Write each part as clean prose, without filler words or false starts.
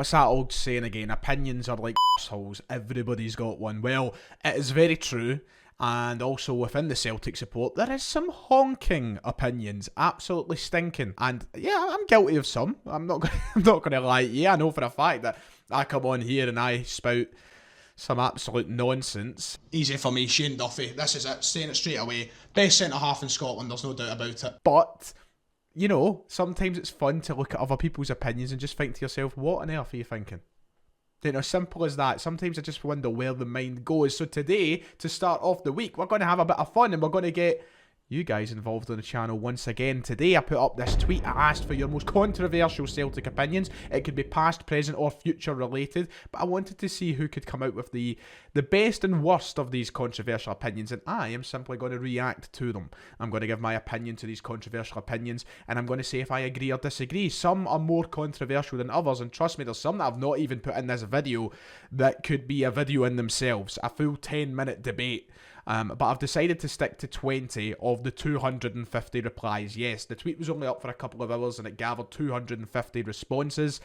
What's that old saying again? Opinions are like assholes. Everybody's got one. Well, it is very true. And also within the Celtic support, there is some honking opinions, absolutely stinking. And yeah, I'm guilty of some. I'm not going to lie. Yeah, I know for a fact that I come on here and I spout some absolute nonsense. Easy for me, Shane Duffy. This is it, saying it straight away. Best centre-half in Scotland, there's no doubt about it. But, you know, sometimes it's fun to look at other people's opinions and just think to yourself, what on earth are you thinking? You know, simple as that. Sometimes I just wonder where the mind goes. So today, to start off the week, we're going to have a bit of fun and we're going to get you guys involved on the channel once again. Today I put up this tweet. I asked for your most controversial Celtic opinions. It could be past, present or future related, but I wanted to see who could come out with the best and worst of these controversial opinions, and I am simply going to react to them. I'm going to give my opinion to these controversial opinions, and I'm going to say if I agree or disagree. Some are more controversial than others, and trust me, there's some that I've not even put in this video that could be a video in themselves, a full 10-minute debate. But I've decided to stick to 20 of the 250 replies. Yes, the tweet was only up for a couple of hours and it gathered 250 responses.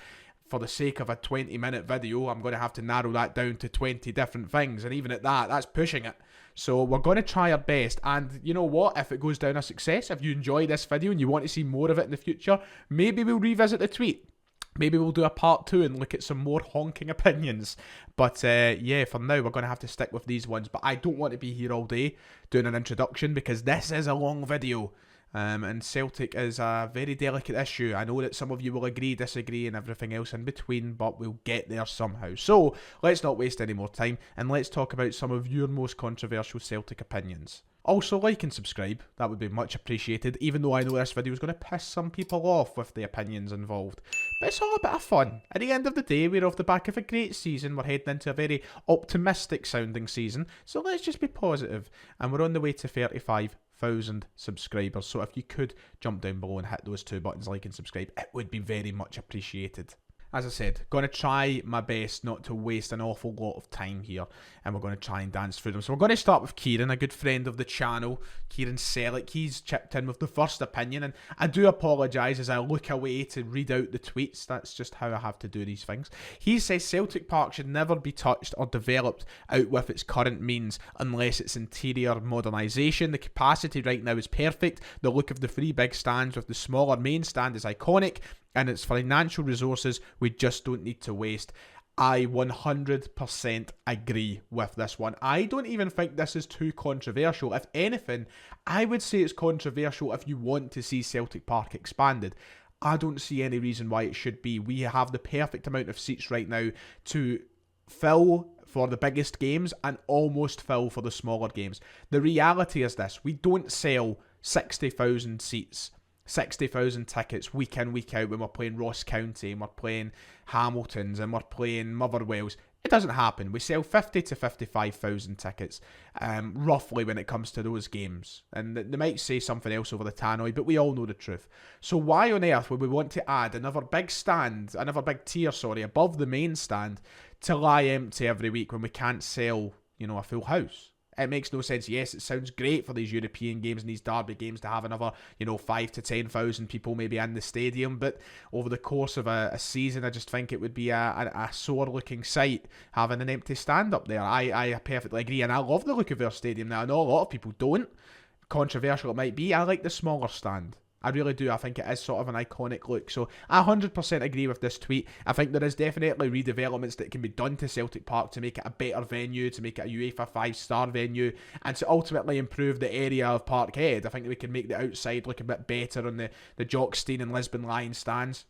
For the sake of a 20-minute video, I'm going to have to narrow that down to 20 different things. And even at that, that's pushing it. So we're going to try our best. And you know what? If it goes down a success, if you enjoy this video and you want to see more of it in the future, maybe we'll revisit the tweet. Maybe we'll do a part 2 and look at some more honking opinions. But yeah, for now, we're going to have to stick with these ones. But I don't want to be here all day doing an introduction because this is a long video. And Celtic is a very delicate issue. I know that some of you will agree, disagree, and everything else in between, but we'll get there somehow. So, let's not waste any more time, and let's talk about some of your most controversial Celtic opinions. Also, like and subscribe, that would be much appreciated, even though I know this video is going to piss some people off with the opinions involved. But it's all a bit of fun. At the end of the day, we're off the back of a great season, we're heading into a very optimistic sounding season, so let's just be positive. And we're on the way to 35,000 subscribers, so if you could jump down below and hit those two buttons, like and subscribe, it would be very much appreciated. As I said, going to try my best not to waste an awful lot of time here, and we're going to try and dance through them. So we're going to start with Kieran, a good friend of the channel, Kieran Celtic. He's chipped in with the first opinion, and I do apologise as I look away to read out the tweets. That's just how I have to do these things. He says Celtic Park should never be touched or developed out with its current means unless it's interior modernisation. The capacity right now is perfect. The look of the three big stands with the smaller main stand is iconic, and its financial resources we just don't need to waste. I 100% agree with this one. I don't even think this is too controversial. If anything, I would say it's controversial if you want to see Celtic Park expanded. I don't see any reason why it should be. We have the perfect amount of seats right now to fill for the biggest games and almost fill for the smaller games. The reality is this: we don't sell 60,000 seats, 60,000 tickets week in, week out when we're playing Ross County and we're playing Hamiltons and we're playing Motherwells. It doesn't happen. We sell 50 to 55,000 tickets, roughly, when it comes to those games. And they might say something else over the tannoy, but we all know the truth. So why on earth would we want to add another big stand, another big tier, above the main stand to lie empty every week when we can't sell, you know, a full house? It makes no sense. Yes, it sounds great for these European games and these derby games to have another, 5 to 10,000 people maybe in the stadium. But over the course of a season, I just think it would be a sore-looking sight having an empty stand up there. I perfectly agree, and I love the look of our stadium now. I know a lot of people don't. Controversial it might be. I like the smaller stand. I really do. I think it is sort of an iconic look. So I 100% agree with this tweet. I think there is definitely redevelopments that can be done to Celtic Park to make it a better venue, to make it a UEFA 5-star venue, and to ultimately improve the area of Parkhead. I think that we can make the outside look a bit better on the Jockstein and Lisbon Lion stands.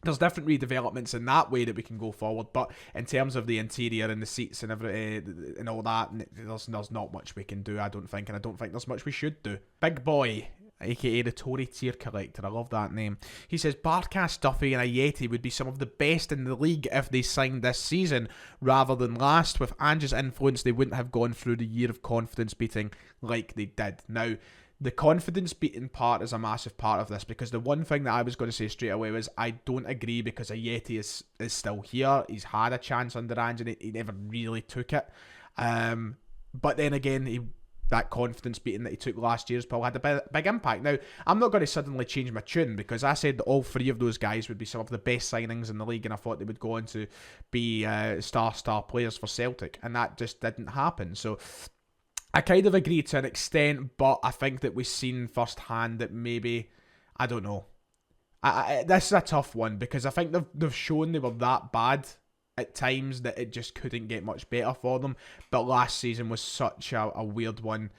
There's different redevelopments in that way that we can go forward, but in terms of the interior and the seats and and all that, there's not much we can do, I don't think, and I don't think there's much we should do. Big Boy, aka the Tory Tier Collector, I love that name. He says Barkas, Duffy and Ayeti would be some of the best in the league if they signed this season rather than last. With Ange's influence, they wouldn't have gone through the year of confidence beating like they did. Now, the confidence beating part is a massive part of this, because the one thing that I was going to say straight away was I don't agree, because Ayeti is still here. He's had a chance under Ange and he never really took it. But then again, he that confidence beating that he took last year has probably had a big impact. Now, I'm not going to suddenly change my tune, because I said that all three of those guys would be some of the best signings in the league, and I thought they would go on to be star players for Celtic, and that just didn't happen. So I kind of agree to an extent, but I think that we've seen firsthand that maybe, I don't know. This is a tough one, because I think they've shown they were that bad at times that it just couldn't get much better for them. But last season was such a weird one,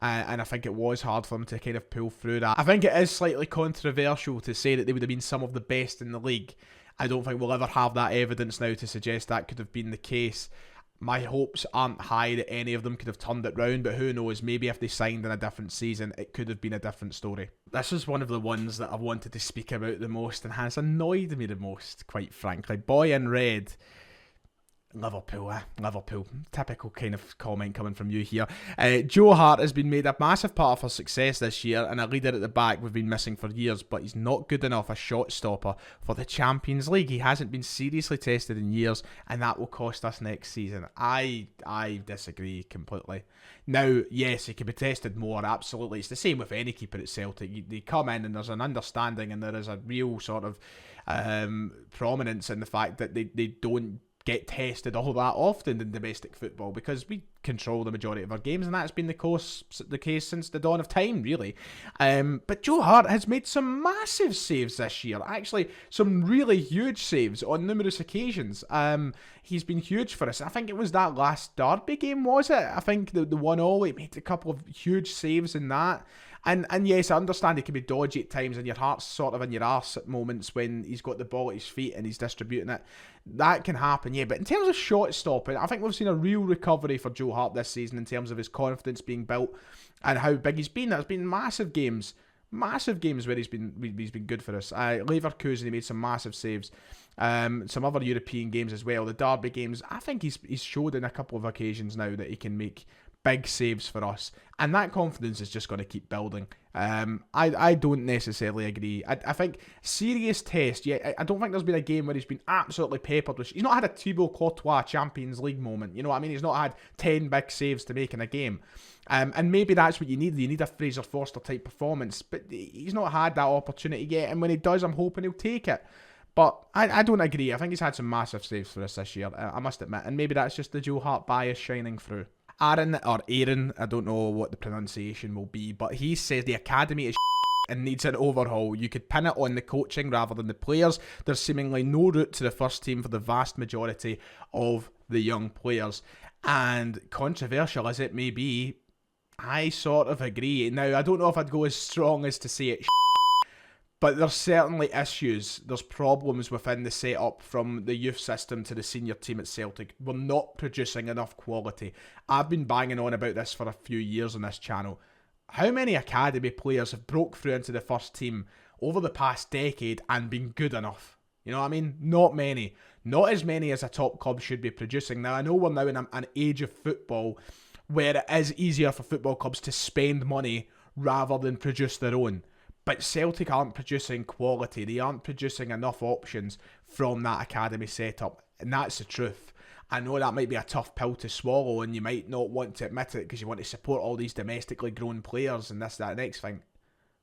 and I think it was hard for them to kind of pull through that. I think it is slightly controversial to say that they would have been some of the best in the league. I don't think we'll ever have that evidence now to suggest that could have been the case. My hopes aren't high that any of them could have turned it round, but who knows, maybe if they signed in a different season, it could have been a different story. This is one of the ones that I've wanted to speak about the most and has annoyed me the most, quite frankly. Boy in red. Liverpool. Typical kind of comment coming from you here. Joe Hart has been made a massive part of our success this year, and a leader at the back we've been missing for years, but he's not good enough a shot stopper for the Champions League. He hasn't been seriously tested in years, and that will cost us next season. I disagree completely. Now, yes, he can be tested more, absolutely. It's the same with any keeper at Celtic. They come in and there's an understanding, and there is a real sort of prominence in the fact that they don't get tested all that often in domestic football, because we control the majority of our games, and that's been the case since the dawn of time, really. But Joe Hart has made some massive saves this year, actually some really huge saves on numerous occasions. He's been huge for us. I think it was that last Derby game, was it? I think the 1-1, he made a couple of huge saves in that. And yes, I understand he can be dodgy at times, and your heart's sort of in your arse at moments when he's got the ball at his feet and he's distributing it. That can happen, yeah. But in terms of shot stopping, I think we've seen a real recovery for Joe Hart this season in terms of his confidence being built and how big he's been. There's been massive games where he's been good for us. Leverkusen, he made some massive saves. Some other European games as well. The Derby games, I think he's showed in a couple of occasions now that he can make big saves for us, and that confidence is just going to keep building. I don't necessarily agree. I think serious test, yeah, I don't think there's been a game where he's been absolutely peppered with. He's not had a Thibaut Courtois Champions League moment, you know what I mean? He's not had 10 big saves to make in a game. And maybe that's what you need. You need a Fraser Forster type performance, but he's not had that opportunity yet, and when he does, I'm hoping he'll take it. But I don't agree. I think he's had some massive saves for us this year, I must admit, and maybe that's just the Joe Hart bias shining through. Aaron, I don't know what the pronunciation will be, but he says the academy is and needs an overhaul. You could pin it on the coaching rather than the players. There's seemingly no route to the first team for the vast majority of the young players. And controversial as it may be, I sort of agree. Now, I don't know if I'd go as strong as to say it's but there's certainly issues. There's problems within the setup from the youth system to the senior team at Celtic. We're not producing enough quality. I've been banging on about this for a few years on this channel. How many academy players have broke through into the first team over the past decade and been good enough? You know what I mean? Not many. Not as many as a top club should be producing. Now, I know we're now in an age of football where it is easier for football clubs to spend money rather than produce their own. But Celtic aren't producing quality. They aren't producing enough options from that academy setup. And that's the truth. I know that might be a tough pill to swallow, and you might not want to admit it because you want to support all these domestically grown players and this, that, next thing.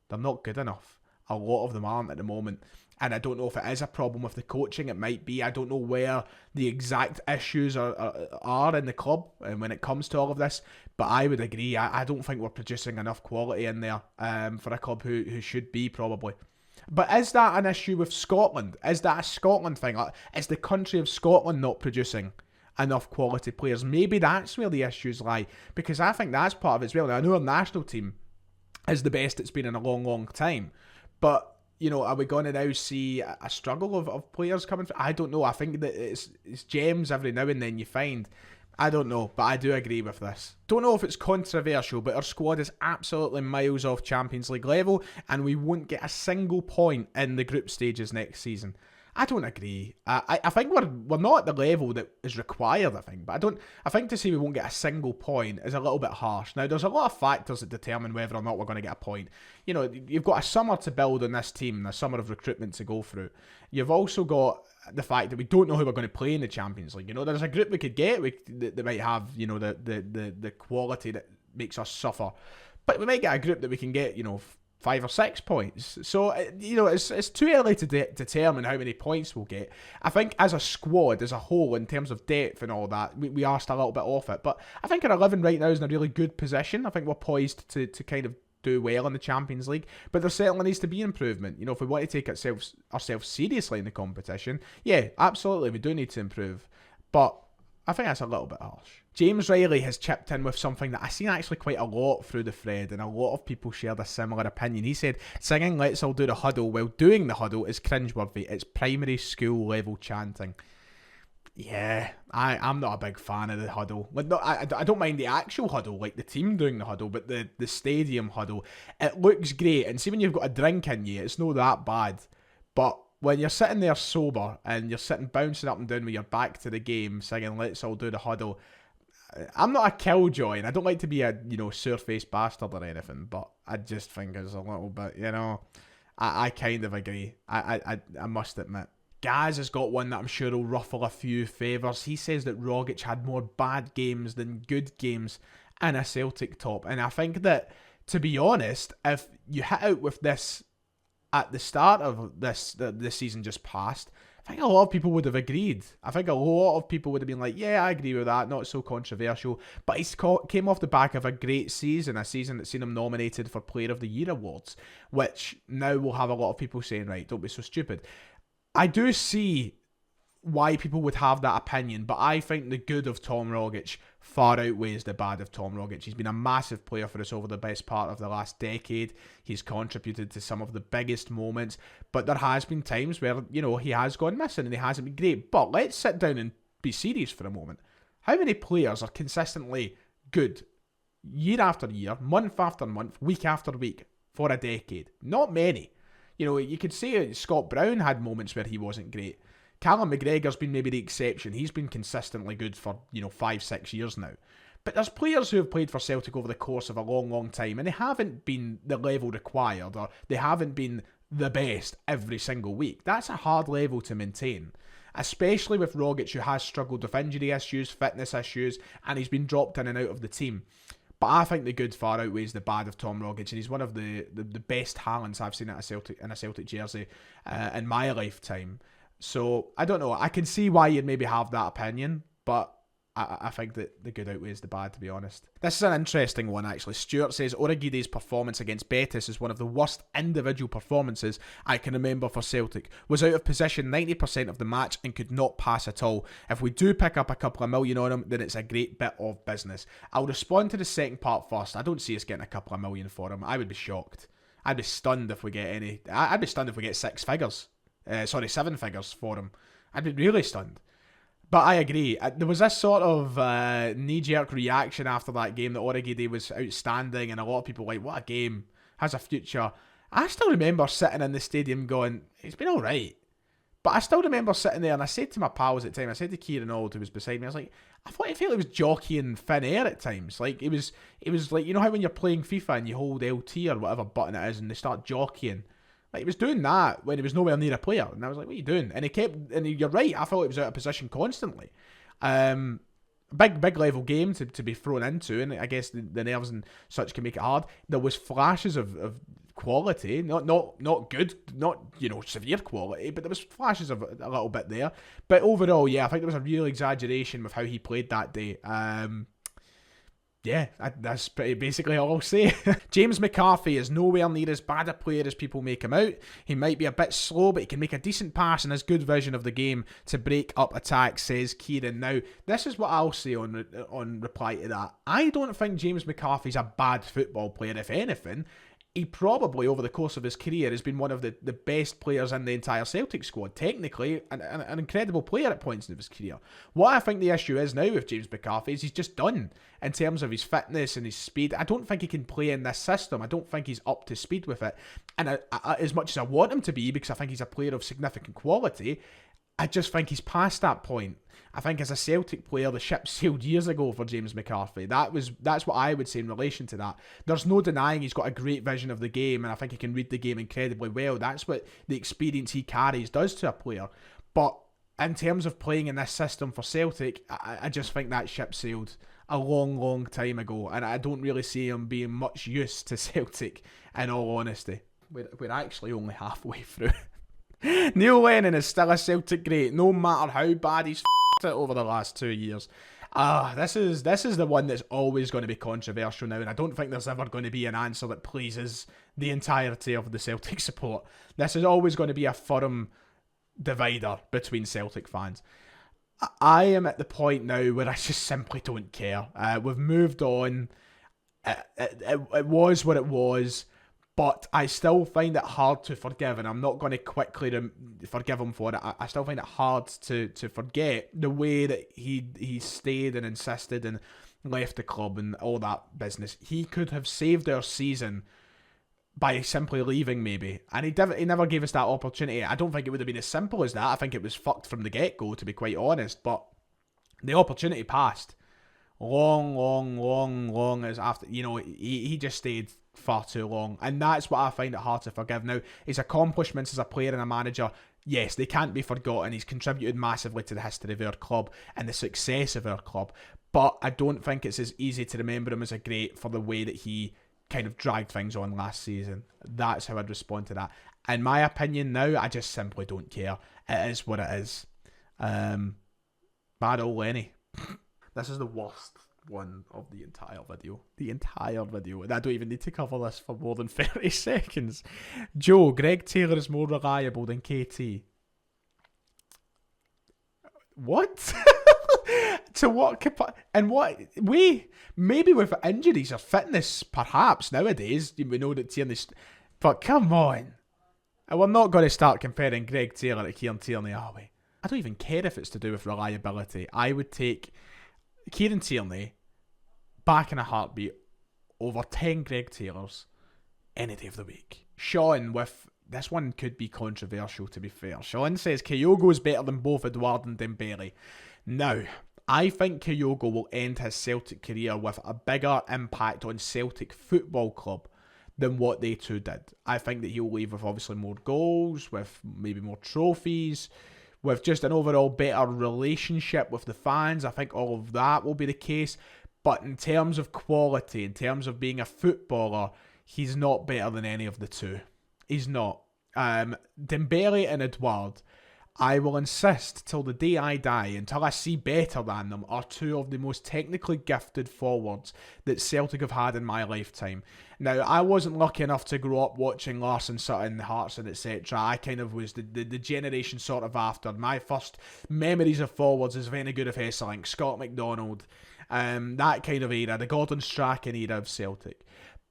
They're not good enough. A lot of them aren't at the moment. And I don't know if it is a problem with the coaching. It might be. I don't know where the exact issues are in the club and when it comes to all of this. But I would agree. I don't think we're producing enough quality in there for a club who should be, probably. But is that an issue with Scotland? Is that a Scotland thing? Is the country of Scotland not producing enough quality players? Maybe that's where the issues lie. Because I think that's part of it as well. Now, I know our national team is the best it's been in a long, long time. But you know, are we going to now see a struggle of players coming through? I don't know. I think that it's gems every now and then you find. I don't know, but I do agree with this. Don't know if it's controversial, but our squad is absolutely miles off Champions League level, and we won't get a single point in the group stages next season. I don't agree. I think we're not at the level that is required, I think. But I think to say we won't get a single point is a little bit harsh. Now, there's a lot of factors that determine whether or not we're going to get a point. You know, you've got a summer to build on this team, a summer of recruitment to go through. You've also got the fact that we don't know who we're going to play in the Champions League. You know, there's a group we could get that might have, you know, the quality that makes us suffer. But we might get a group that we can get, 5 or 6 points. So, it's too early to determine how many points we'll get. I think as a squad, as a whole, in terms of depth and all that, we are still a little bit off it. But I think our 11 right now is in a really good position. I think we're poised to kind of do well in the Champions League. But there certainly needs to be improvement. If we want to take ourselves seriously in the competition, yeah, absolutely, we do need to improve. But I think that's a little bit harsh. James Riley has chipped in with something that I've seen actually quite a lot through the thread, and a lot of people shared a similar opinion. He said, singing "Let's All Do the Huddle" while doing the huddle is cringeworthy. It's primary school level chanting. Yeah, I'm not a big fan of the huddle. I don't mind the actual huddle, like the team doing the huddle, but the stadium huddle, it looks great. And see, when you've got a drink in you, it's not that bad. But when you're sitting there sober and you're sitting bouncing up and down with your back to the game, singing "Let's All Do the Huddle," I'm not a killjoy, and I don't like to be a sore-faced bastard or anything, but I just think it's a little bit, I kind of agree. I must admit. Gaz has got one that I'm sure will ruffle a few favours. He says that Rogic had more bad games than good games in a Celtic top, and I think that, to be honest, if you hit out with this at the start of this season just passed, I think a lot of people would have agreed. I think a lot of people would have been like, yeah, I agree with that, not so controversial. But he came off the back of a great season, a season that's seen him nominated for Player of the Year awards, which now will have a lot of people saying, right, don't be so stupid. I do see why people would have that opinion, but I think the good of Tom Rogic far outweighs the bad of Tom Rogic. He's been a massive player for us over the best part of the last decade. He's contributed to some of the biggest moments, but there has been times where, he has gone missing and he hasn't been great. But let's sit down and be serious for a moment. How many players are consistently good year after year, month after month, week after week for a decade? Not many. You could say Scott Brown had moments where he wasn't great. Callum McGregor's been maybe the exception. He's been consistently good for, 5-6 years now. But there's players who have played for Celtic over the course of a long, long time, and they haven't been the level required, or they haven't been the best every single week. That's a hard level to maintain, especially with Rogic, who has struggled with injury issues, fitness issues, and he's been dropped in and out of the team. But I think the good far outweighs the bad of Tom Rogic, and he's one of the best talents I've seen in a Celtic jersey in my lifetime. So, I don't know. I can see why you'd maybe have that opinion, but I think that the good outweighs the bad, to be honest. This is an interesting one, actually. Stuart says, Origide's performance against Betis is one of the worst individual performances I can remember for Celtic. Was out of position 90% of the match and could not pass at all. If we do pick up a couple of million on him, then it's a great bit of business. I'll respond to the second part first. I don't see us getting a couple of million for him. I would be shocked. I'd be stunned if we get any. I'd be stunned if we get 7 figures for him. I'd be really stunned. But I agree. There was this sort of knee-jerk reaction after that game that Origide was outstanding, and a lot of people were like, what a game, has a future. I still remember sitting in the stadium going, it's been alright. But I still remember sitting there, and I said to my pals at the time, I said to Kieran Auld, who was beside me, I was like, I felt he was jockeying thin air at times. Like, it was like, how when you're playing FIFA and you hold LT or whatever button it is and they start jockeying? Like, he was doing that when he was nowhere near a player. And I was like, what are you doing? And you're right, I thought he was out of position constantly. Big level game to be thrown into, and I guess the nerves and such can make it hard. There was flashes of quality, not good, not severe quality, but there was flashes of a little bit there. But overall, yeah, I think there was a real exaggeration with how he played that day. Yeah, that's pretty basically all I'll say. James McCarthy is nowhere near as bad a player as people make him out. He might be a bit slow, but he can make a decent pass and has good vision of the game to break up attacks, says Kieran. Now, this is what I'll say on reply to that. I don't think James McCarthy's a bad football player. If anything, he probably, over the course of his career, has been one of the best players in the entire Celtic squad. Technically, an incredible player at points in his career. What I think the issue is now with James McCarthy is he's just done in terms of his fitness and his speed. I don't think he can play in this system. I don't think he's up to speed with it. And as much as I want him to be, because I think he's a player of significant quality, I just think he's past that point. I think as a Celtic player, the ship sailed years ago for James McCarthy. That's what I would say in relation to that. There's no denying he's got a great vision of the game, and I think he can read the game incredibly well. That's what the experience he carries does to a player. But in terms of playing in this system for Celtic, I just think that ship sailed a long, long time ago, and I don't really see him being much use to Celtic, in all honesty. We're actually only halfway through. Neil Lennon is still a Celtic great, no matter how bad he's it over the last 2 years. This is the one that's always going to be controversial now, and I don't think there's ever going to be an answer that pleases the entirety of the Celtic support. This is always going to be a firm divider between Celtic fans. I am at the point now where I just simply don't care. We've moved on. It was what it was. But I still find it hard to forgive, and I'm not going to quickly forgive him for it. I still find it hard to forget the way that he stayed and insisted and left the club and all that business. He could have saved our season by simply leaving, maybe. And he never gave us that opportunity. I don't think it would have been as simple as that. I think it was fucked from the get-go, to be quite honest. But the opportunity passed. Long as after, he just stayed far too long, and that's what I find it hard to forgive. Now, his accomplishments as a player and a manager, yes, they can't be forgotten. He's contributed massively to the history of our club and the success of our club, but I don't think it's as easy to remember him as a great for the way that he kind of dragged things on last season. That's how I'd respond to that. In my opinion now, I just simply don't care. It is what it is. Bad old Lenny. This is the worst one of the entire video. And I don't even need to cover this for more than 30 seconds. Joe, Greg Taylor is more reliable than KT. What? To what and what way? Maybe with injuries or fitness, perhaps nowadays we know that Tierney's. But come on, and we're not going to start comparing Greg Taylor to Kieran Tierney, are we? I don't even care if it's to do with reliability. I would take Kieran Tierney back in a heartbeat over 10 Greg Taylors any day of the week. Sean, with this one could be controversial, to be fair. Sean says Kyogo is better than both Edouard and Dembele. Now, I think Kyogo will end his Celtic career with a bigger impact on Celtic Football Club than what they two did. I think that he'll leave with obviously more goals, with maybe more trophies, with just an overall better relationship with the fans. I think all of that will be the case. But in terms of quality, in terms of being a footballer, he's not better than any of the two. He's not. Dembele and Edouard, I will insist till the day I die, until I see better than them, are two of the most technically gifted forwards that Celtic have had in my lifetime. Now, I wasn't lucky enough to grow up watching Larsson, Sutton, Hartson, etc. I kind of was the generation sort of after. My first memories of forwards is Venny Good of Hesselink, Scott McDonald, that kind of era, the Gordon Strachan era of Celtic.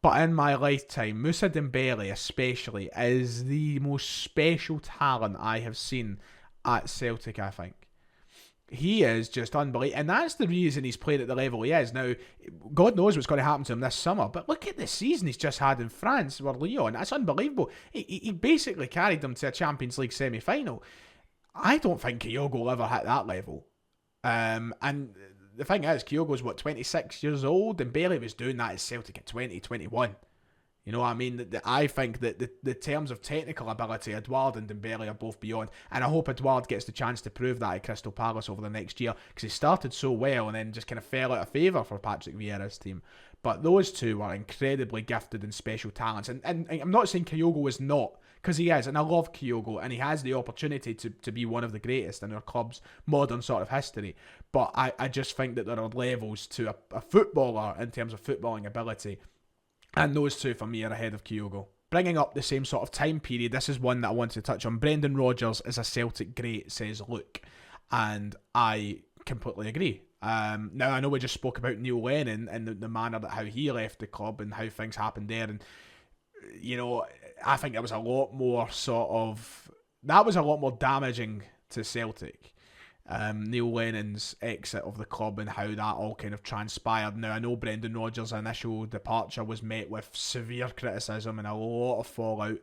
But in my lifetime, Moussa Dembele especially is the most special talent I have seen at Celtic, I think. He is just unbelievable, and that's the reason he's played at the level he is. Now, God knows what's going to happen to him this summer, but look at the season he's just had in France with Lyon. That's unbelievable. He basically carried them to a Champions League semi-final. I don't think Kyogo will ever hit that level. And the thing is, Kyogo's 26 years old, and Bailey was doing that at Celtic at 20, 21. You know what I mean? I think that the terms of technical ability, Edouard and Dembele are both beyond. And I hope Edouard gets the chance to prove that at Crystal Palace over the next year, because he started so well and then just kind of fell out of favour for Patrick Vieira's team. But those two are incredibly gifted and special talents. And I'm not saying Kyogo is not, because he is. And I love Kyogo, and he has the opportunity to be one of the greatest in our club's modern sort of history. But I just think that there are levels to a footballer in terms of footballing ability. And those two, for me, are ahead of Kyogo. Bringing up the same sort of time period, this is one that I want to touch on. Brendan Rodgers is a Celtic great, says Luke. And I completely agree. Now, I know we just spoke about Neil Lennon and the manner that how he left the club and how things happened there. And, you know, I think that was a lot more damaging to Celtic. Neil Lennon's exit of the club and how that all kind of transpired. Now, I know Brendan Rodgers' initial departure was met with severe criticism and a lot of fallout,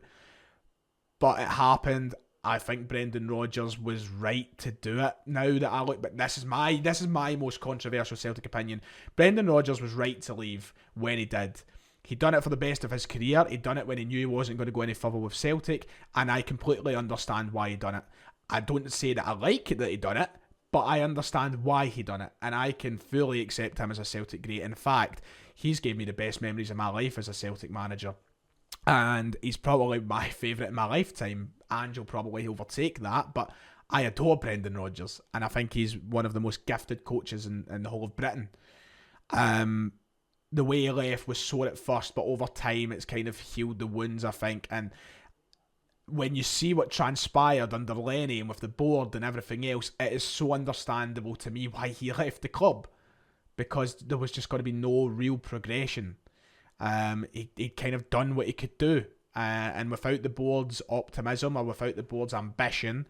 but it happened. I think Brendan Rodgers was right to do it. Now that I look, but this is my most controversial Celtic opinion. Brendan Rodgers was right to leave when he did. He'd done it for the best of his career. He'd done it when he knew he wasn't going to go any further with Celtic, and I completely understand why he'd done it. I don't say that I like it that he done it, but I understand why he done it, and I can fully accept him as a Celtic great. In fact, he's gave me the best memories of my life as a Celtic manager, and he's probably my favourite in my lifetime. Ange will probably overtake that, but I adore Brendan Rodgers, and I think he's one of the most gifted coaches in the whole of Britain. The way he left was sore at first, but over time it's kind of healed the wounds, I think. And when you see what transpired under Lenny and with the board and everything else, it is so understandable to me why he left the club, because there was just going to be no real progression. He'd kind of done what he could do, and without the board's optimism or without the board's ambition,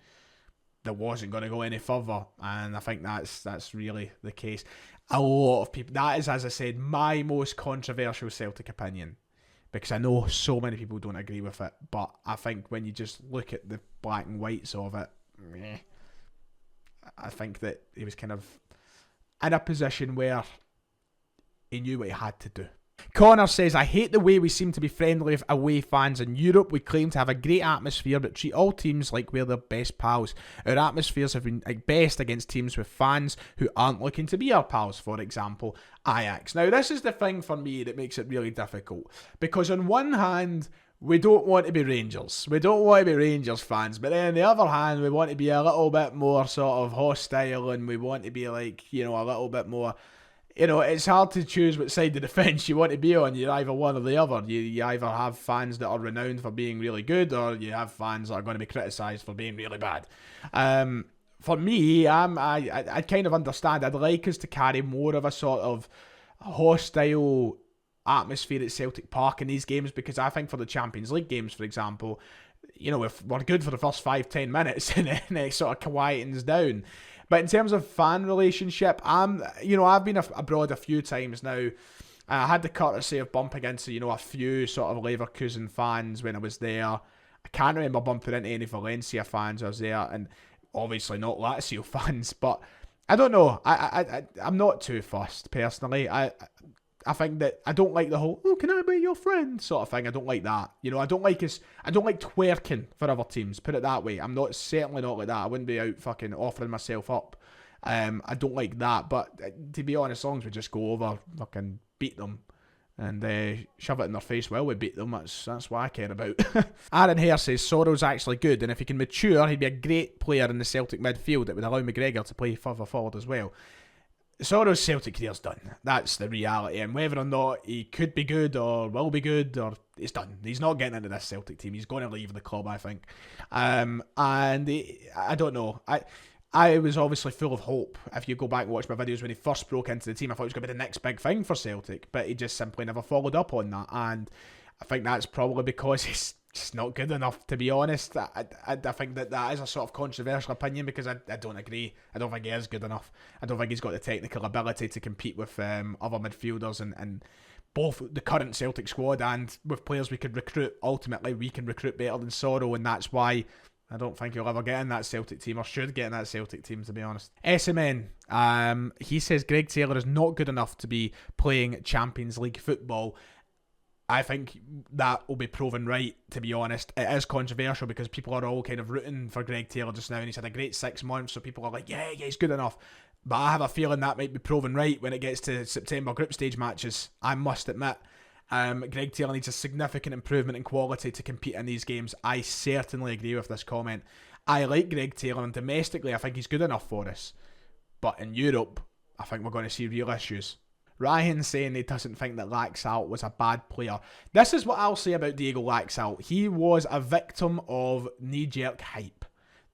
there wasn't going to go any further. And I think that's really the case. A lot of people, that is, as I said, my most controversial Celtic opinion, because I know so many people don't agree with it, but I think when you just look at the black and whites of it, I think that he was kind of in a position where he knew what he had to do. Connor says, I hate the way we seem to be friendly with away fans in Europe. We claim to have a great atmosphere but treat all teams like we're their best pals. Our atmospheres have been at best against teams with fans who aren't looking to be our pals, for example, Ajax. Now, this is the thing for me that makes it really difficult, because on one hand, we don't want to be Rangers. We don't want to be Rangers fans. But then on the other hand, we want to be a little bit more sort of hostile, and we want to be like, a little bit more... it's hard to choose what side of the fence you want to be on. You're either one or the other. You either have fans that are renowned for being really good, or you have fans that are going to be criticised for being really bad. For me, I kind of understand. I'd like us to carry more of a sort of hostile atmosphere at Celtic Park in these games, because I think for the Champions League games, for example, if we're good for the first 5-10 minutes and then it sort of quietens down. But in terms of fan relationship, I've been abroad a few times now. I had the courtesy of bumping into, a few sort of Leverkusen fans when I was there. I can't remember bumping into any Valencia fans when I was there, and obviously not Lazio fans. But I don't know. I'm not too fussed personally. I think that I don't like the whole can I be your friend sort of thing. I don't like that. I don't like twerking for other teams. Put it that way. I'm certainly not like that. I wouldn't be out fucking offering myself up. I don't like that. But to be honest, as long as we just go over, fucking beat them and shove it in their face while we beat them, that's what I care about. Aaron Hare says Sorrell's actually good, and if he can mature, he'd be a great player in the Celtic midfield. It would allow McGregor to play further forward as well. Sorrell's Celtic career's done. That's the reality. And whether or not he could be good or will be good, or it's done. He's not getting into this Celtic team. He's going to leave the club, I think. I don't know. I was obviously full of hope. If you go back and watch my videos when he first broke into the team, I thought it was going to be the next big thing for Celtic. But he just simply never followed up on that. And I think that's probably because he's just not good enough, to be honest. I think that is a sort of controversial opinion, because I don't agree. I don't think he is good enough. I don't think he's got the technical ability to compete with other midfielders and both the current Celtic squad and with players we could recruit. Ultimately, we can recruit better than Sorrell, and that's why I don't think he'll ever get in that Celtic team, or should get in that Celtic team, to be honest. SMN, he says Greg Taylor is not good enough to be playing Champions League football. I think that will be proven right, to be honest. It is controversial because people are all kind of rooting for Greg Taylor just now, and he's had a great 6 months, so people are like, yeah, he's good enough. But I have a feeling that might be proven right when it gets to September group stage matches, I must admit. Greg Taylor needs a significant improvement in quality to compete in these games. I certainly agree with this comment. I like Greg Taylor, and domestically I think he's good enough for us. But in Europe, I think we're going to see real issues. Ryan saying he doesn't think that Laxalt was a bad player. This is what I'll say about Diego Laxalt. He was a victim of knee-jerk hype.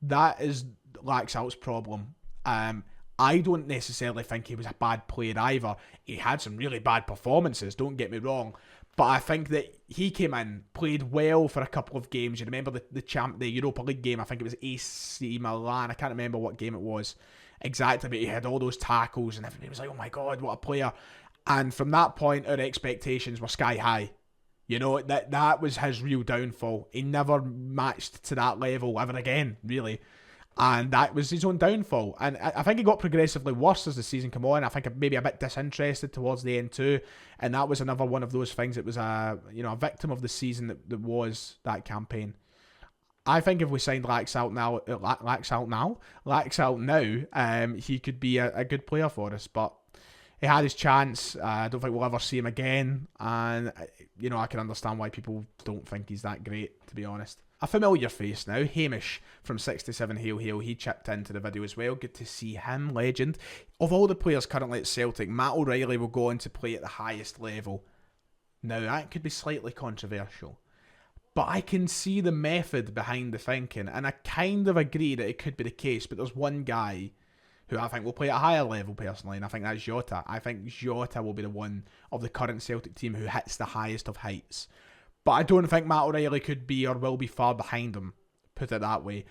That is Laxalt's problem. I don't necessarily think he was a bad player either. He had some really bad performances, don't get me wrong. But I think that he came in, played well for a couple of games. You remember the Europa League game? I think it was AC Milan. I can't remember what game it was exactly, but he had all those tackles and everybody was like, oh my god, what a player. And from that point, our expectations were sky high. That was his real downfall. He never matched to that level ever again, really. And that was his own downfall. And I think he got progressively worse as the season came on. I think maybe a bit disinterested towards the end too. And that was another one of those things that was a victim of the season that was that campaign. I think if we signed Laxalt now, he could be a good player for us. But he had his chance. I don't think we'll ever see him again. And, I can understand why people don't think he's that great, to be honest. A familiar face now, Hamish from 67 Hail Hail. He chipped into the video as well. Good to see him, legend. Of all the players currently at Celtic, Matt O'Reilly will go on to play at the highest level. Now, that could be slightly controversial. But I can see the method behind the thinking, and I kind of agree that it could be the case, but there's one guy who I think will play at a higher level personally, and I think that's Jota. I think Jota will be the one of the current Celtic team who hits the highest of heights. But I don't think Matt O'Reilly could be or will be far behind him, put it that way.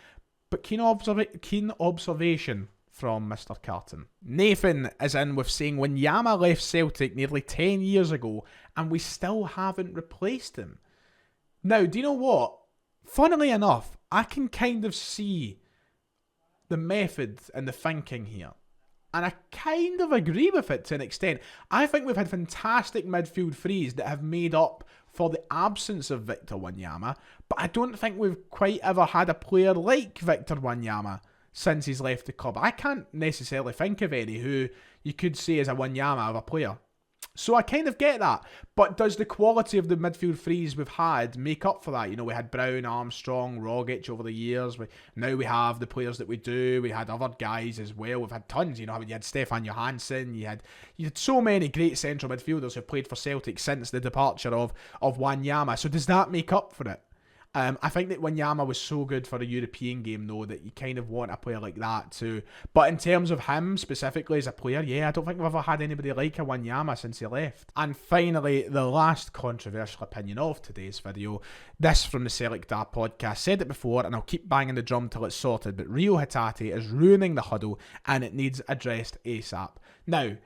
But keen observation from Mr. Carton. Nathan is in with saying Wanyama left Celtic nearly 10 years ago, and we still haven't replaced him. Now, do you know what? Funnily enough, I can kind of see the method and the thinking here. And I kind of agree with it to an extent. I think we've had fantastic midfield threes that have made up for the absence of Victor Wanyama. But I don't think we've quite ever had a player like Victor Wanyama since he's left the club. I can't necessarily think of any who you could say is a Wanyama of a player. So I kind of get that. But does the quality of the midfield threes we've had make up for that? We had Brown, Armstrong, Rogic over the years. Now we have the players that we do. We had other guys as well. We've had tons. You had Stefan Johansson. You had so many great central midfielders who played for Celtic since the departure of Wanyama. So does that make up for it? I think that Wanyama was so good for a European game, though, that you kind of want a player like that too. But in terms of him specifically as a player, I don't think we've ever had anybody like a Wanyama since he left. And finally, the last controversial opinion of today's video. This from the Celtic Da podcast. Said it before, and I'll keep banging the drum till it's sorted, but Rio Hatate is ruining the huddle, and it needs addressed ASAP. Now,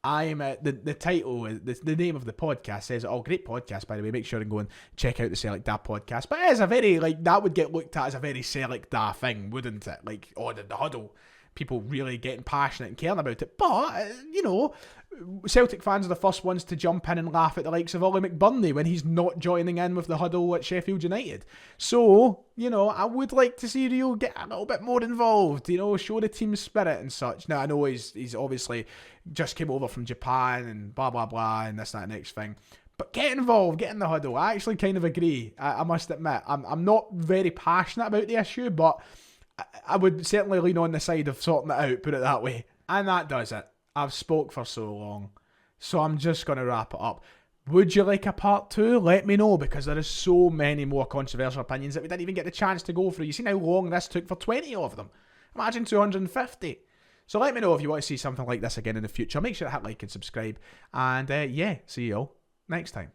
the title, the name of the podcast says, great podcast, by the way, make sure and go and check out the Celtic Da podcast, but it is a very, that would get looked at as a very Celtic Da thing, wouldn't it? The huddle, people really getting passionate and caring about it, but, Celtic fans are the first ones to jump in and laugh at the likes of Ollie McBurney when he's not joining in with the huddle at Sheffield United. So, I would like to see Rio get a little bit more involved, show the team spirit and such. Now, I know he's obviously just came over from Japan and blah, blah, blah, and this, that, next thing. But get involved, get in the huddle. I actually kind of agree. I must admit, I'm not very passionate about the issue, but I would certainly lean on the side of sorting it out, put it that way. And that does it. I've spoke for so long, so I'm just going to wrap it up. Would you like a part 2? Let me know, because there is so many more controversial opinions that we didn't even get the chance to go through. You see how long this took for 20 of them? Imagine 250. So let me know if you want to see something like this again in the future. Make sure to hit like and subscribe. And see you all next time.